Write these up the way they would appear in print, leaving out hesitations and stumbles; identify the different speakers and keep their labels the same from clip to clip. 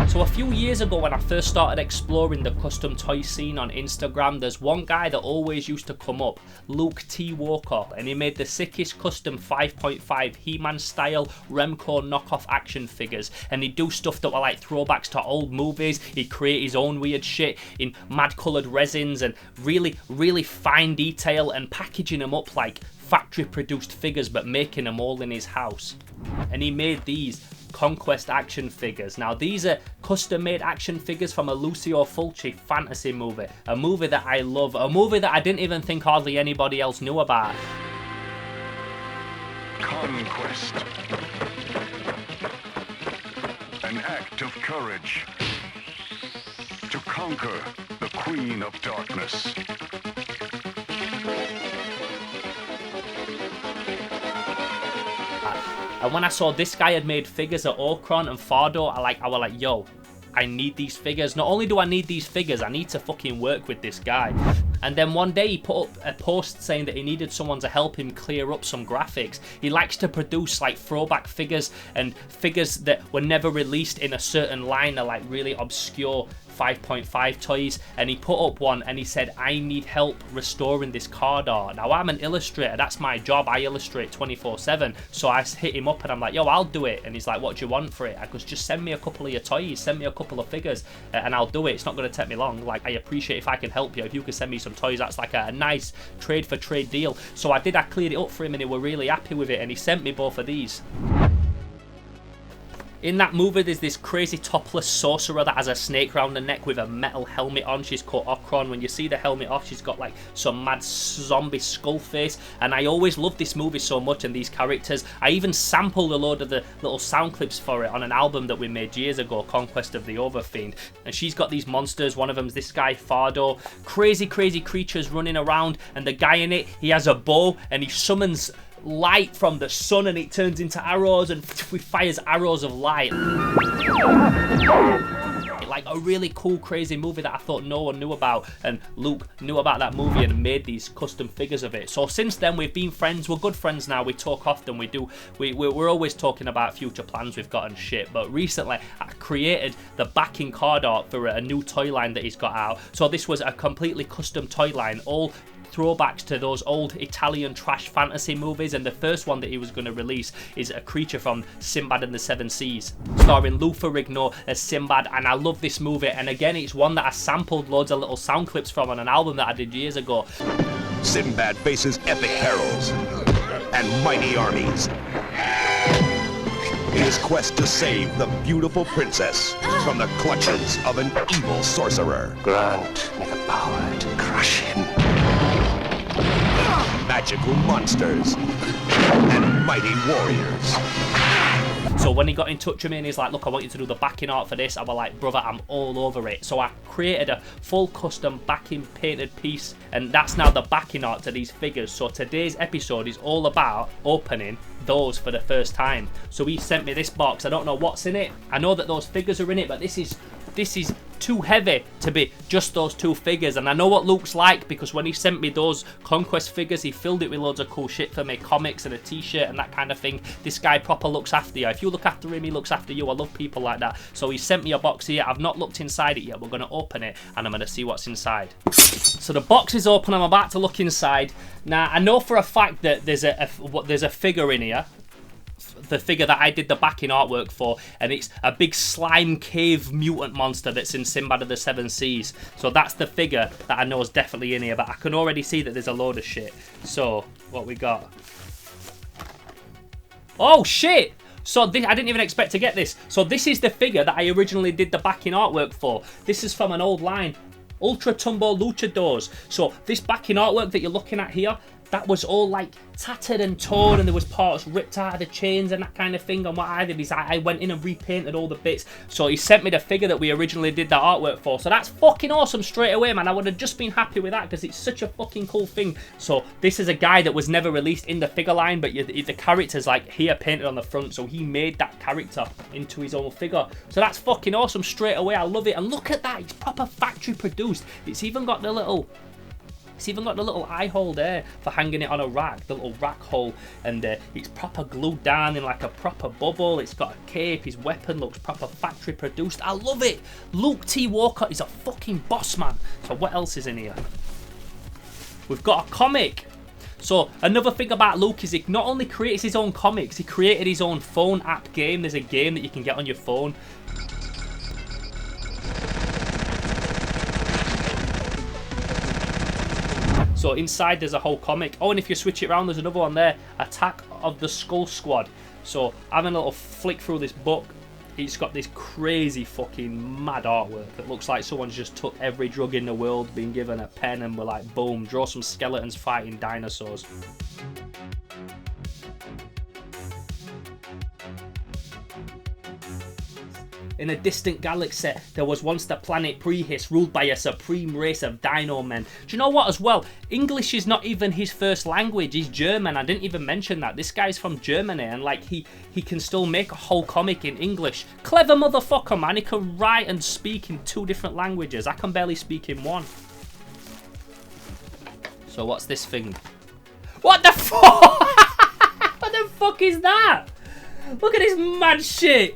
Speaker 1: So a few years ago when I first started exploring the custom toy scene on Instagram, there's one guy that always used to come up, Luke T. Walker, and he made the sickest custom 5.5 He-Man style Remco knockoff action figures, and he'd do stuff that were like throwbacks to old movies. He'd create his own weird shit in mad coloured resins and really fine detail, and packaging them up like factory produced figures but making them all in his house. And he made these Conquest action figures. Now these are custom made action figures from a Lucio Fulci fantasy movie, a movie that I love, a movie that I didn't even think hardly anybody else knew about.
Speaker 2: Conquest. An act of courage to conquer the Queen of Darkness.
Speaker 1: And when I saw this guy had made figures at Okron and Fardo, I was like, yo, I need these figures. Not only do I need these figures, I need to fucking work with this guy. And then one day he put up a post saying that he needed someone to help him clear up some graphics. He likes to produce like throwback figures and figures that were never released in a certain line of like really obscure 5.5 toys, and he put up one and he said, I need help restoring this card art. Now I'm an illustrator, that's my job, I illustrate 24/7, so I hit him up and I'm like, yo, I'll do it. And he's like, what do you want for it? I goes, just send me a couple of your toys, send me a couple of figures, and I'll do it. It's not going to take me long. Like, I appreciate if I can help you. If you can send me some toys, that's like a nice trade for trade deal. So I cleared it up for him and they were really happy with it, and he sent me both of these. In that movie, there's this crazy topless sorcerer that has a snake round her neck with a metal helmet on. She's called Okron. When you see the helmet off, she's got like some mad zombie skull face. And I always loved this movie so much and these characters. I even sampled a load of the little sound clips for it on an album that we made years ago, Conquest of the Overfiend. And she's got these monsters. One of them's this guy, Fardo. Crazy creatures running around. And the guy in it, he has a bow and he summons light from the sun and it turns into arrows and fires arrows of light. Like a really cool crazy movie that I thought no one knew about, and Luke knew about that movie and made these custom figures of it. So since then we've been friends. We're good friends now. We talk often. We're always talking about future plans we've got and shit. But recently I created the backing card art for a new toy line that he's got out. So this was a completely custom toy line, all throwbacks to those old Italian trash fantasy movies, and the first one that he was going to release is a creature from Sinbad and the Seven Seas, starring Lou Ferrigno as Sinbad. And I love this movie, and again it's one that I sampled loads of little sound clips from on an album that I did years ago.
Speaker 3: Sinbad faces epic perils and mighty armies in his quest to save the beautiful princess from the clutches of an evil sorcerer.
Speaker 4: Grant me the power to crush him.
Speaker 3: Magical monsters and mighty warriors.
Speaker 1: So when he got in touch with me and he's like, look, I want you to do the backing art for this, I was like, brother, I'm all over it. So I created a full custom backing painted piece, and that's now the backing art to these figures. So today's episode is all about opening those for the first time. So he sent me this box. I don't know what's in it. I know that those figures are in it, but this is too heavy to be just those two figures. And I know what Luke's like, because when he sent me those Conquest figures, he filled it with loads of cool shit for me, comics and a t-shirt and that kind of thing. This guy proper looks after you. If you look after him, he looks after you. I love people like that. So he sent me a box here. I've not looked inside it yet. We're going to open it and I'm going to see what's inside. So the box is open. I'm about to look inside. Now I know for a fact that there's a figure in here, the figure that I did the backing artwork for, and it's a big slime cave mutant monster that's in Sinbad of the Seven Seas. So that's the figure that I know is definitely in here, but I can already see that there's a load of shit. So what we got? Oh shit! So this, I didn't even expect to get this. So this is the figure that I originally did the backing artwork for. This is from an old line, Ultra Tumbo Luchadors. So this backing artwork that you're looking at here, that was all like tattered and torn, and there was parts ripped out of the chains and that kind of thing. And what I did is I went in and repainted all the bits. So he sent me the figure that we originally did that artwork for. So that's fucking awesome straight away, man. I would have just been happy with that because it's such a fucking cool thing. So this is a guy that was never released in the figure line, but the character's like here painted on the front. So he made that character into his own figure. So that's fucking awesome straight away. I love it. And look at that. It's proper factory produced. It's even got the little It's even got the little eye hole there for hanging it on a rack, the little rack hole, and it's proper glued down in like a proper bubble. It's got a cape, his weapon looks proper factory produced. I love it. Luke T. Walcott is a fucking boss, man. So what else is in here? We've got a comic. So another thing about Luke is he not only creates his own comics, he created his own phone app game. There's a game that you can get on your phone. So inside there's a whole comic. Oh, and if you switch it around, there's another one there. Attack of the Skull Squad. So having a little flick through this book, it's got this crazy fucking mad artwork that looks like someone's just took every drug in the world, been given a pen, and were like, boom, draw some skeletons fighting dinosaurs. In a distant galaxy, there was once the planet Prehiss, ruled by a supreme race of dino men. Do you know what as well? English is not even his first language, he's German. I didn't even mention that. This guy's from Germany, and like he can still make a whole comic in English. Clever motherfucker, man. He can write and speak in 2 different languages. I can barely speak in 1. So what's this thing? What the fuck? What the fuck is that? Look at this mad shit.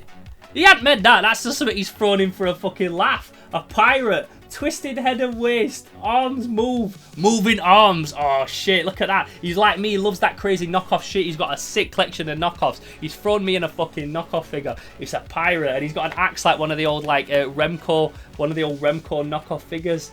Speaker 1: He hadn't made that. That's just something he's thrown in for a fucking laugh. A pirate. Twisted head and waist. Arms move. Moving arms. Oh, shit. Look at that. He's like me. He loves that crazy knockoff shit. He's got a sick collection of knockoffs. He's thrown me in a fucking knockoff figure. It's a pirate. And he's got an axe like one of the old, like, Remco. One of the old Remco knockoff figures.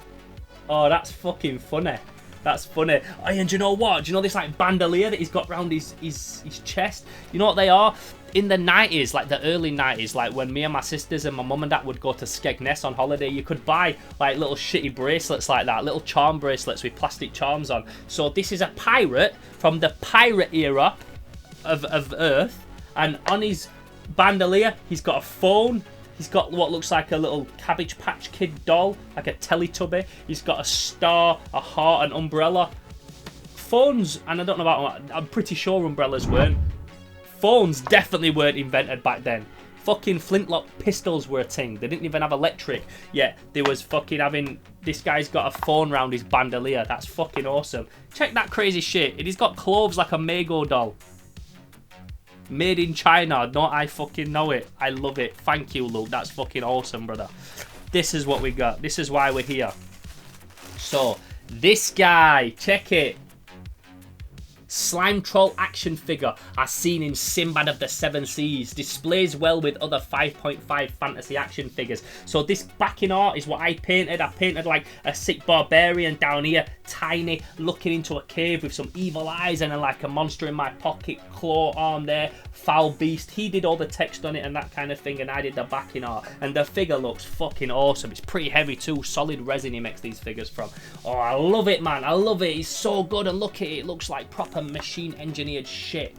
Speaker 1: Oh, that's fucking funny. That's funny. Oh, and do you know what? Do you know this, like, bandolier that he's got round his chest? You know what they are? In the 90s, like the early 90s, like when me and my sisters and my mum and dad would go to Skegness on holiday, you could buy like little shitty bracelets like that, little charm bracelets with plastic charms on. So this is a pirate from the pirate era of Earth, and on his bandolier, he's got a phone. He's got what looks like a little Cabbage Patch Kid doll, like a Teletubby. He's got a star, a heart, an umbrella. Phones, and I don't know about, I'm pretty sure umbrellas weren't. Phones definitely weren't invented back then. Fucking flintlock pistols were a thing. They didn't even have electric. Yet there was fucking having... This guy's got a phone round his bandolier. That's fucking awesome. Check that crazy shit. And he's got clothes like a Mego doll. Made in China. Don't I fucking know it. I love it. Thank you, Luke. That's fucking awesome, brother. This is what we got. This is why we're here. So, this guy. Check it. Slime Troll action figure as seen in Sinbad of the Seven Seas. Displays well with other 5.5 fantasy action figures. So this backing art is what I painted. I painted like a sick barbarian down here, tiny, looking into a cave with some evil eyes and like a monster in my pocket, claw arm there, foul beast. He did all the text on it and that kind of thing, and I did the backing art. And the figure looks fucking awesome. It's pretty heavy too. Solid resin he makes these figures from. Oh, I love it, man. I love it. It's so good, and look at it. It looks like proper machine engineered shit.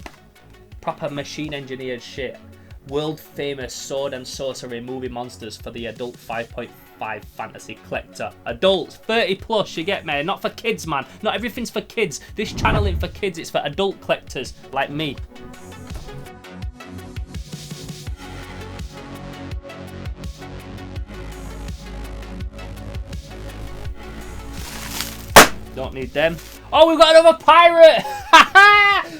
Speaker 1: Proper machine engineered shit. World famous sword and sorcery movie monsters for the adult 5.5 fantasy collector. Adults 30 plus, you get me? Not for kids, man. Not everything's for kids. This channel ain't for kids, it's for adult collectors like me. Don't need them. Oh, we've got another pirate!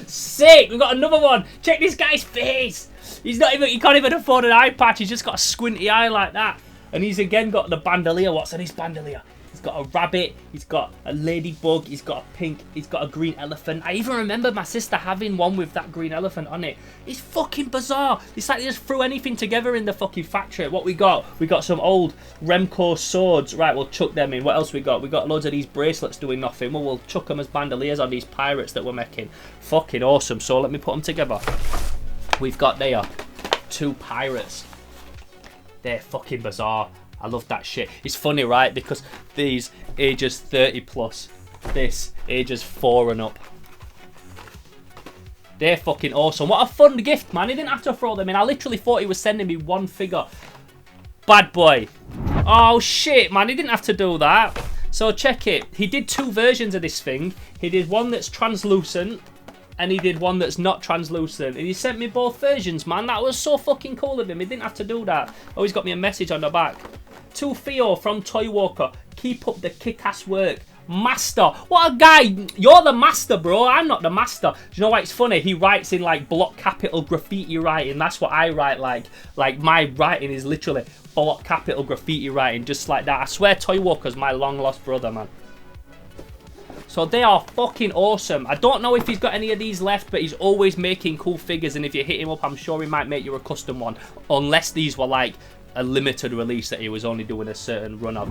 Speaker 1: Sick! We've got another one. Check this guy's face. He can't even afford an eye patch. He's just got a squinty eye like that. And he's again got the bandolier. What's on his bandolier? He's got a rabbit. He's got a ladybug. He's got a pink. He's got a green elephant. I even remember my sister having one with that green elephant on it. It's fucking bizarre. It's like they just threw anything together in the fucking factory. What we got? We got some old Remco swords. Right, we'll chuck them in. What else we got? We got loads of these bracelets doing nothing. Well, we'll chuck them as bandoliers on these pirates that we're making. Fucking awesome. So let me put them together. We've got there 2 pirates. They're fucking bizarre. I love that shit. It's funny, right? Because these ages 30 plus. This ages 4 and up. They're fucking awesome. What a fun gift, man. He didn't have to throw them in. I literally thought he was sending me one figure. Bad boy. Oh, shit, man. He didn't have to do that. So check it. He did 2 versions of this thing. He did one that's translucent. And he did one that's not translucent. And he sent me both versions, man. That was so fucking cool of him. He didn't have to do that. Oh, he's got me a message on the back. To Theo from Toy Walker. Keep up the kick-ass work. Master. What a guy. You're the master, bro. I'm not the master. Do you know why it's funny? He writes in like block capital graffiti writing. That's what I write like. Like my writing is literally block capital graffiti writing, just like that. I swear Toy Walker's my long lost brother, man. So they are fucking awesome. I don't know if he's got any of these left, but he's always making cool figures, and if you hit him up, I'm sure he might make you a custom one, unless these were like a limited release that he was only doing a certain run of.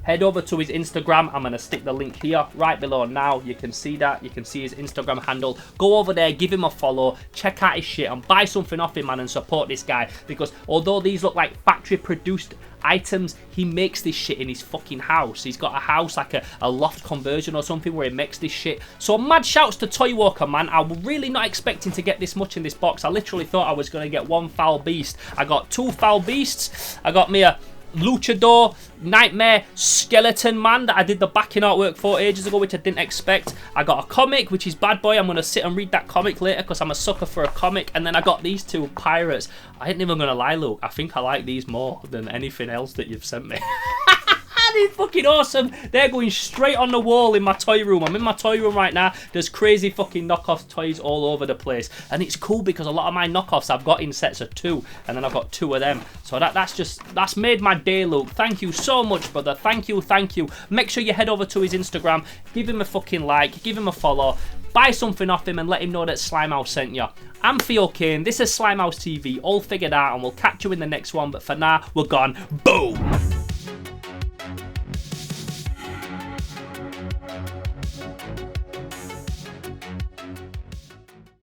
Speaker 1: Head over to his Instagram. I'm going to stick the link here right below now. You can see that. You can see his Instagram handle. Go over there, give him a follow, check out his shit, and buy something off him, man, and support this guy. Because although these look like factory-produced items, he makes this shit in his fucking house. He's got a house, like a loft conversion or something, where he makes this shit. So mad shouts to Toy Walker, man. I was really not expecting to get this much in this box. I literally thought I was going to get one foul beast. I got 2 foul beasts. I got me a Luchador Nightmare Skeleton Man that I did the backing artwork for ages ago, which I didn't expect. I got a comic, which is Bad Boy. I'm going to sit and read that comic later because I'm a sucker for a comic. And then I got these 2 pirates. I ain't even going to lie, Luke. I think I like these more than anything else that you've sent me. They're fucking awesome. They're going straight on the wall in my toy room. I'm in my toy room right now. There's crazy fucking knockoff toys all over the place. And it's cool because a lot of my knockoffs I've got in sets of 2. And then I've got 2 of them. So that's made my day, Luke. Thank you so much, brother. Thank you, thank you. Make sure you head over to his Instagram. Give him a fucking like. Give him a follow. Buy something off him and let him know that Slimehouse sent you. I'm Theo Kane. This is Slimehouse TV. All figured out, and we'll catch you in the next one. But for now, we're gone. Boom!